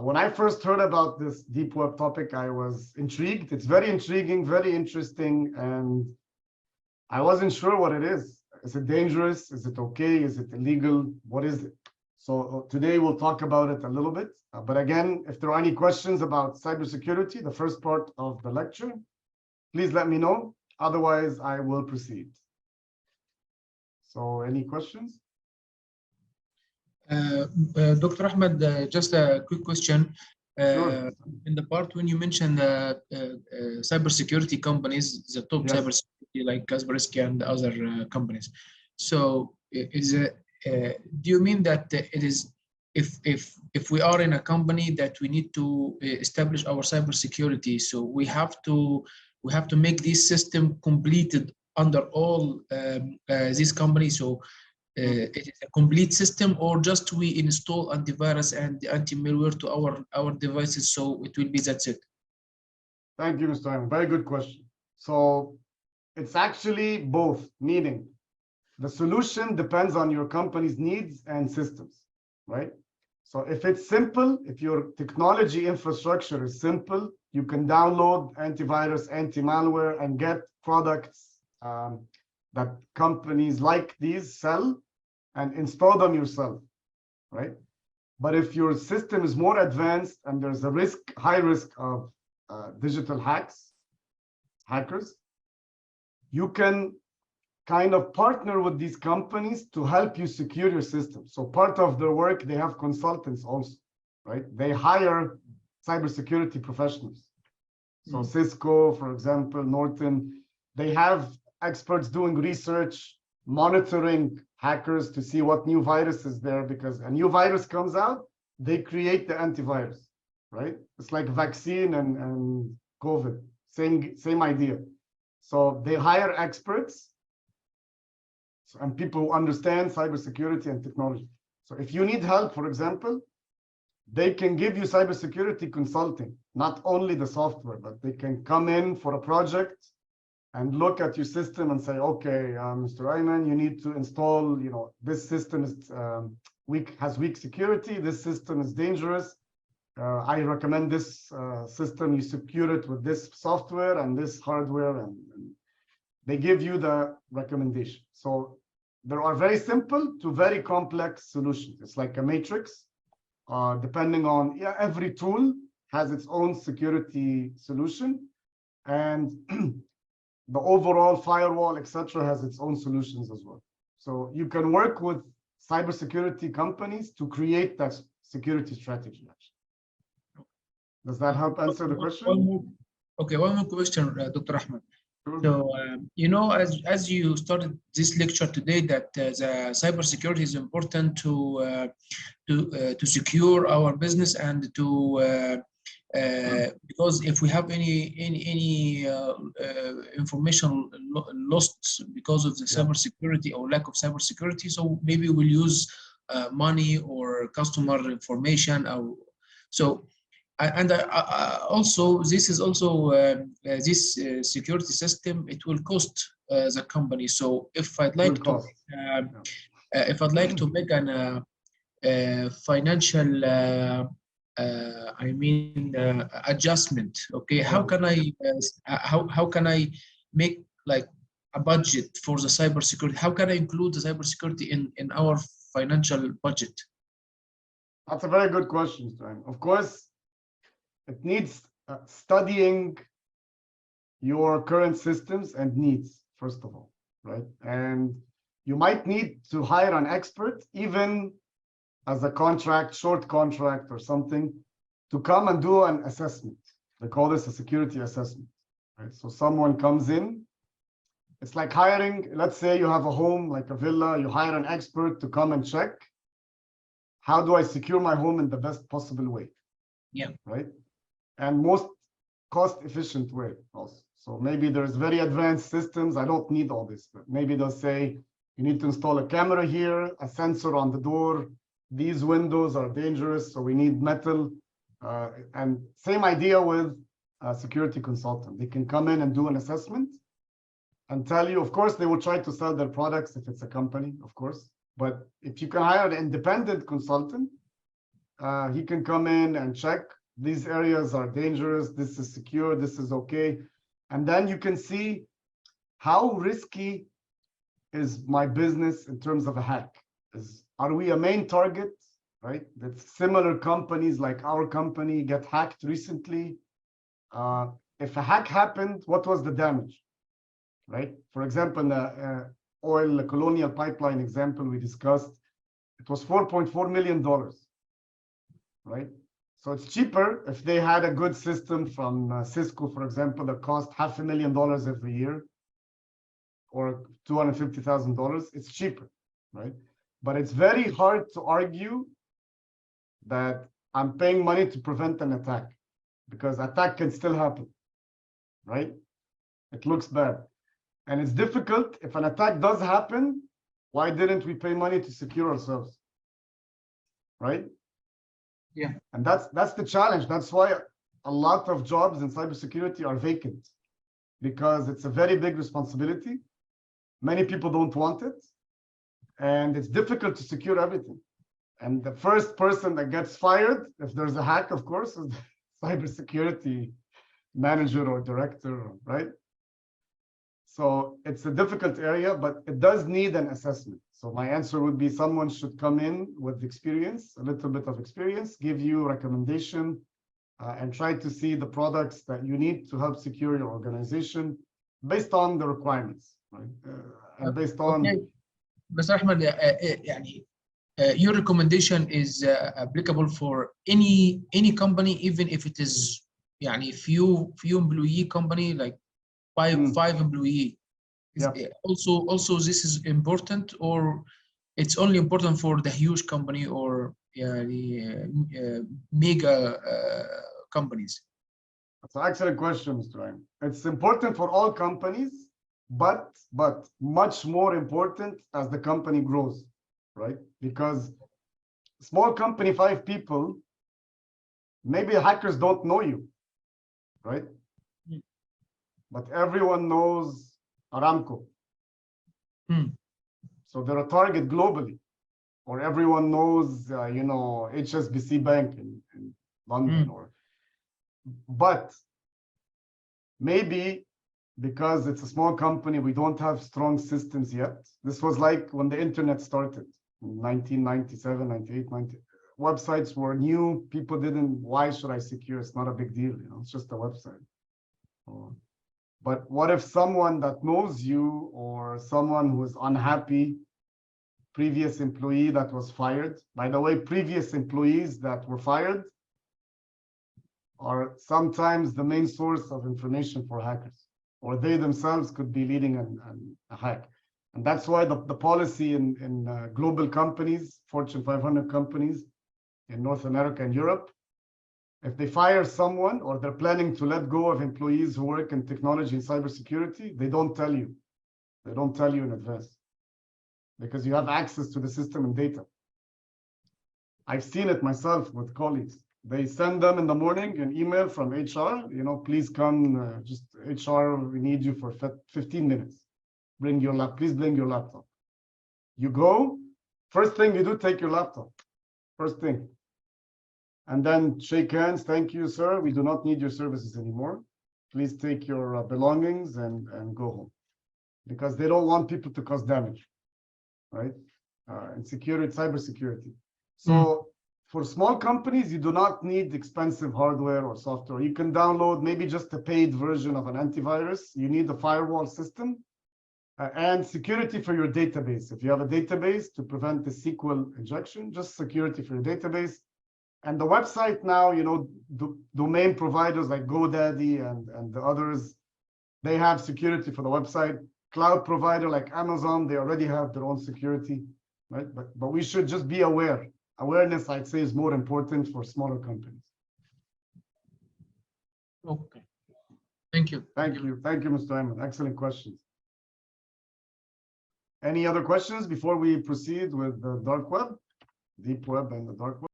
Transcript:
When I first heard about this deep web topic, I was intrigued. It's very intriguing, very interesting, and I wasn't sure what it is. Is it dangerous? Is it okay? Is it illegal? What is it? So today we'll talk about it a little bit. But again, if there are any questions about cybersecurity, the first part of the lecture, please let me know. Otherwise, I will proceed. So any questions? Dr. Ahmed, just a quick question. Sure. In the part when you mentioned cybersecurity companies, the top Yes. cybersecurity like Kaspersky and other companies. So, do you mean that it is if we are in a company that we need to establish our cybersecurity, so we have to make this system completed under all these companies? So. It is a complete system, or just we install antivirus and anti-malware to our devices, so it will be that's it? Thank you, Mr. Ayman. Very good question. So it's actually both, meaning the solution depends on your company's needs and systems, right? So if it's simple, if your technology infrastructure is simple, you can download antivirus, anti-malware, and get products that companies like these sell and install them yourself, right? But if your system is more advanced and there's a high risk of digital hackers, you can kind of partner with these companies to help you secure your system. So part of their work, they have consultants also, right? They hire cybersecurity professionals. So Cisco, for example, Norton, they have experts doing research, monitoring hackers to see what new virus is there, because a new virus comes out, they create the antivirus, right? It's like vaccine and COVID, same idea. So they hire experts and people who understand cybersecurity and technology. So if you need help, for example, they can give you cybersecurity consulting, not only the software, but they can come in for a project and look at your system and say, okay, Mr. Ayman, you need to install, this system is has weak security. This system is dangerous. I recommend this system. You secure it with this software and this hardware, and they give you the recommendation. So there are very simple to very complex solutions. It's like a matrix, depending on every tool has its own security solution, and the overall firewall, etc., has its own solutions as well. So you can work with cybersecurity companies to create that security strategy. Actually, does that help answer the question? One more question, Dr. Ahmed. Sure. So, as you started this lecture today, that the cybersecurity is important to secure our business and to because if we have any information lost because of the cybersecurity or lack of cybersecurity, so maybe we'll use money or customer information. So, and also this is also this security system. It will cost the company. So if I'd like to make an financial adjustment. Okay, how can I make like a budget for the cybersecurity? How can I include the cybersecurity in our financial budget? That's a very good question, Stan. Of course, it needs studying your current systems and needs, first of all, right? And you might need to hire an expert, even as a short contract or something, to come and do an assessment. They call this a security assessment, right? So someone comes in, it's like hiring, let's say you have a home, like a villa, you hire an expert to come and check, how do I secure my home in the best possible way? Yeah. Right? And most cost-efficient way also. So maybe there's very advanced systems, I don't need all this, but maybe they'll say, you need to install a camera here, a sensor on the door, these windows are dangerous, so we need metal. And same idea with a security consultant. They can come in and do an assessment and tell you, of course, they will try to sell their products if it's a company, of course. But if you can hire an independent consultant, he can come in and check these areas are dangerous, this is secure, this is okay. And then you can see how risky is my business in terms of a hack. Are we a main target, right? That similar companies like our company get hacked recently. If a hack happened, what was the damage, right? For example, in the oil colonial pipeline example we discussed, it was $4.4 million, right? So it's cheaper if they had a good system from Cisco, for example, that cost $500,000 every year or $250,000. It's cheaper, right? But it's very hard to argue that I'm paying money to prevent an attack, because attack can still happen, right? It looks bad. And it's difficult. If an attack does happen, why didn't we pay money to secure ourselves, right? Yeah. And that's the challenge. That's why a lot of jobs in cybersecurity are vacant, because it's a very big responsibility. Many people don't want it, and it's difficult to secure everything. And the first person that gets fired, if there's a hack, of course, is the cybersecurity manager or director, right? So it's a difficult area, but it does need an assessment. So my answer would be someone should come in with experience, a little bit of experience, give you a recommendation, and try to see the products that you need to help secure your organization based on the requirements, right? And based on... Okay. Mr. Ahmed, يعني, your recommendation is applicable for any company, even if it is يعني few employee company, like five employee. Yeah. Also this is important, or it's only important for the huge company or the mega companies? That's an excellent question, Mr. Ryan. It's important for all companies, but much more important as the company grows, right? Because small company, 5 people, maybe hackers don't know you, right? But everyone knows Aramco. So they're a target globally. Or everyone knows, HSBC Bank in London. But maybe because it's a small company, we don't have strong systems yet. This was like when the internet started in 1997, 98, 90. Websites were new. People didn't, why should I secure? It's not a big deal, it's just a website. But what if someone that knows you, or someone who is unhappy, previous employee that was fired? By the way, previous employees that were fired are sometimes the main source of information for hackers, or they themselves could be leading a hack. And that's why the policy in global companies, Fortune 500 companies in North America and Europe, if they fire someone or they're planning to let go of employees who work in technology and cybersecurity, they don't tell you. They don't tell you in advance, because you have access to the system and data. I've seen it myself with colleagues. They send them in the morning an email from HR, please come, just HR, we need you for 15 minutes. Please bring your laptop. You go, first thing you do, take your laptop, first thing. And then shake hands, thank you, sir, we do not need your services anymore. Please take your belongings and go home. Because they don't want people to cause damage, right? And cybersecurity. So for small companies, you do not need expensive hardware or software. You can download maybe just a paid version of an antivirus. You need a firewall system and security for your database. If you have a database to prevent the SQL injection, just security for your database. And the website now, domain providers like GoDaddy and the others, they have security for the website. Cloud provider like Amazon, they already have their own security, right? But we should just be aware. Awareness, I'd say, is more important for smaller companies. Okay. Thank you. Thank you, Mr. Ayman. Excellent questions. Any other questions before we proceed with the dark web, deep web and the dark web?